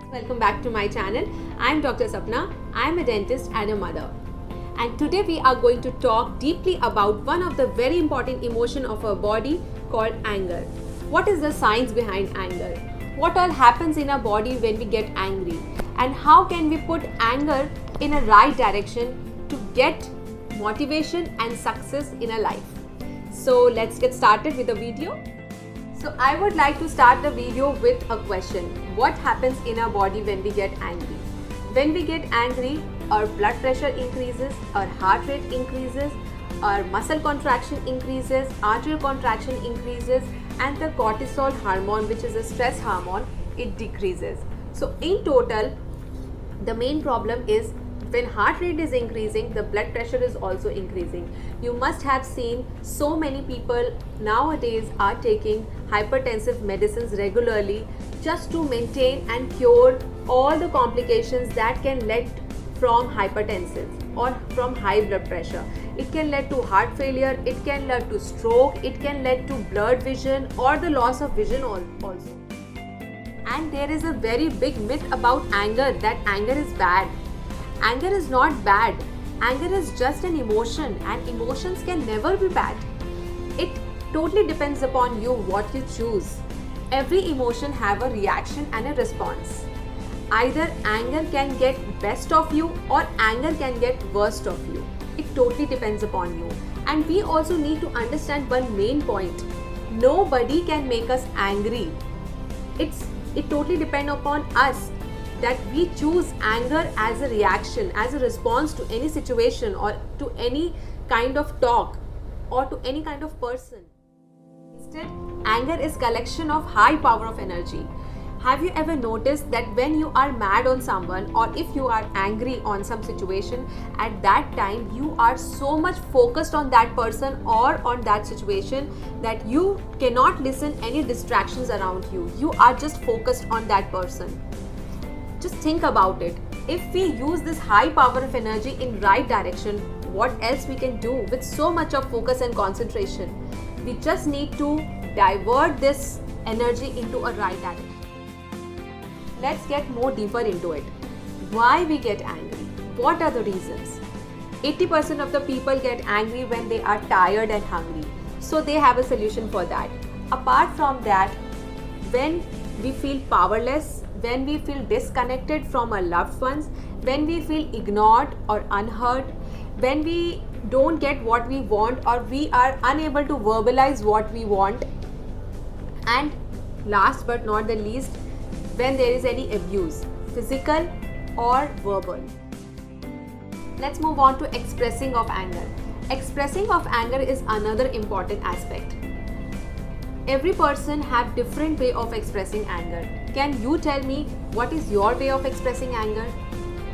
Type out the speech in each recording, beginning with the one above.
Welcome back to my channel. I'm Dr. Sapna. I'm a dentist and a mother. And today we are going to talk deeply about one of the very important emotion of our body called anger. What is the science behind anger? What all happens in our body when we get angry? And how can we put anger in a right direction to get motivation and success in our life? So let's get started with the video. So I would like to start the video with a question. What happens in our body when we get angry? When we get angry, our blood pressure increases, our heart rate increases, our muscle contraction increases, arterial contraction increases, and the cortisol hormone, which is a stress hormone, it decreases. So in total, the main problem is when heart rate is increasing, the blood pressure is also increasing. You must have seen so many people nowadays are taking hypertensive medicines regularly just to maintain and cure all the complications that can lead from hypertensive or from high blood pressure. It can lead to heart failure, it can lead to stroke, it can lead to blurred vision or the loss of vision also. And there is a very big myth about anger, that anger is bad. Anger is not bad. Anger is just an emotion, and emotions can never be bad. It totally depends upon you what you choose. Every emotion have a reaction and a response. Either anger can get best of you or anger can get worst of you. It totally depends upon you. And we also need to understand one main point. Nobody can make us angry. It totally depends upon us that we choose anger as a reaction, as a response to any situation or to any kind of talk or to any kind of person. Instead, anger is collection of high power of energy. Have you ever noticed that when you are mad on someone or if you are angry on some situation, at that time you are so much focused on that person or on that situation that you cannot listen any distractions around you. You are just focused on that person. Just think about it. If we use this high power of energy in right direction, what else we can do with so much of focus and concentration? We just need to divert this energy into a right direction. Let's get more deeper into it. Why we get angry? What are the reasons? 80% of the people get angry when they are tired and hungry. So they have a solution for that. Apart from that, when we feel powerless, when we feel disconnected from our loved ones, when we feel ignored or unheard, when we don't get what we want or we are unable to verbalize what we want, and last but not the least, when there is any abuse, physical or verbal. Let's move on to expressing of anger. Expressing of anger is another important aspect. Every person have different way of expressing anger. Can you tell me what is your way of expressing anger?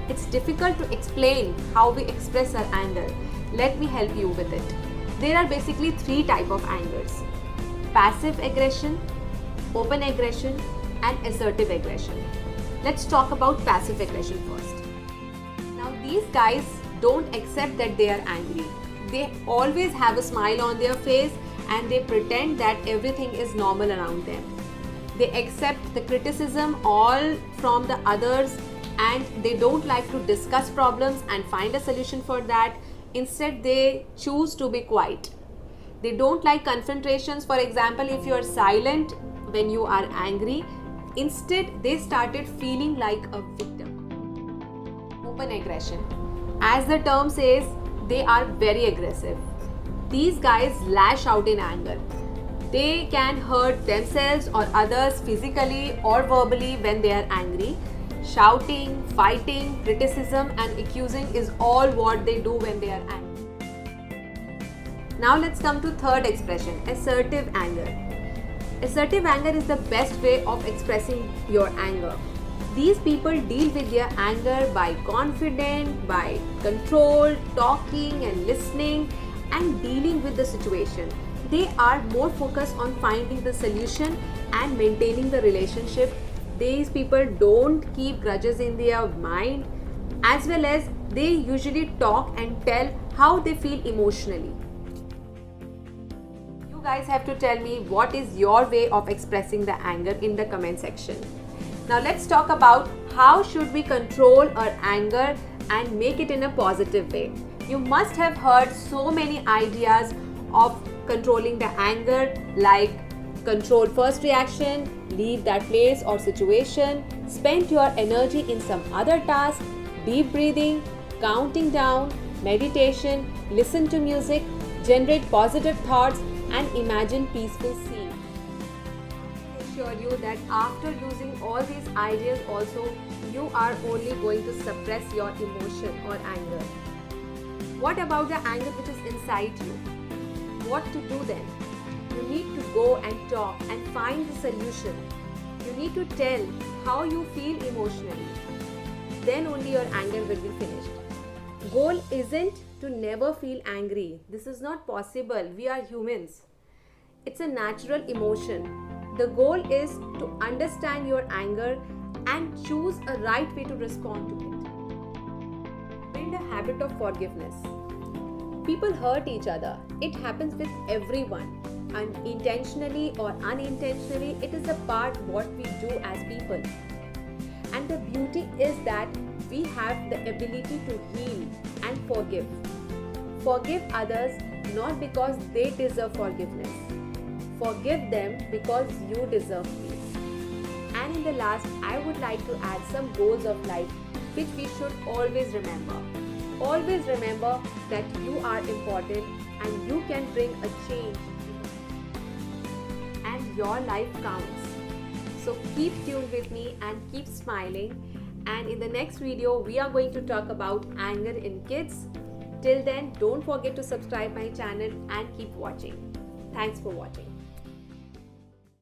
It's difficult to explain how we express our anger. Let me help you with it. There are basically three types of angers: passive aggression, open aggression, and assertive aggression. Let's talk about passive aggression first. Now these guys don't accept that they are angry. They always have a smile on their face and they pretend that everything is normal around them. They accept the criticism all from the others and they don't like to discuss problems and find a solution for that. Instead, they choose to be quiet. They don't like confrontations. For example, if you are silent when you are angry, instead they started feeling like a victim. Open aggression. As the term says, they are very aggressive. These guys lash out in anger. They can hurt themselves or others physically or verbally when they are angry. Shouting, fighting, criticism and accusing is all what they do when they are angry. Now let's come to third expression, assertive anger. Assertive anger is the best way of expressing your anger. These people deal with their anger by confident, by control, talking and listening and dealing with the situation. They are more focused on finding the solution and maintaining the relationship. These people don't keep grudges in their mind, as well as they usually talk and tell how they feel emotionally. You guys have to tell me what is your way of expressing the anger in the comment section. Now let's talk about how should we control our anger and make it in a positive way. You must have heard so many ideas of controlling the anger, like control first reaction, leave that place or situation, spend your energy in some other task, deep breathing, counting down, meditation, listen to music, generate positive thoughts, and imagine peaceful scene. I assure you that after using all these ideas also, you are only going to suppress your emotion or anger. What about the anger which is inside you? What to do then? You need to go and talk and find the solution. You need to tell how you feel emotionally. Then only your anger will be finished. Goal isn't to never feel angry. This is not possible. We are humans. It's a natural emotion. The goal is to understand your anger and choose a right way to respond to it. Build a habit of forgiveness. People hurt each other. It happens with everyone. Unintentionally or unintentionally, it is a part what we do as people. And the beauty is that we have the ability to heal and forgive. Forgive others not because they deserve forgiveness. Forgive them because you deserve peace. And in the last, I would like to add some goals of life which we should always remember. Always remember that you are important and you can bring a change. And your life counts. So keep tuned with me and keep smiling. And in the next video, we are going to talk about anger in kids. Till then, don't forget to subscribe my channel and keep watching. Thanks for watching.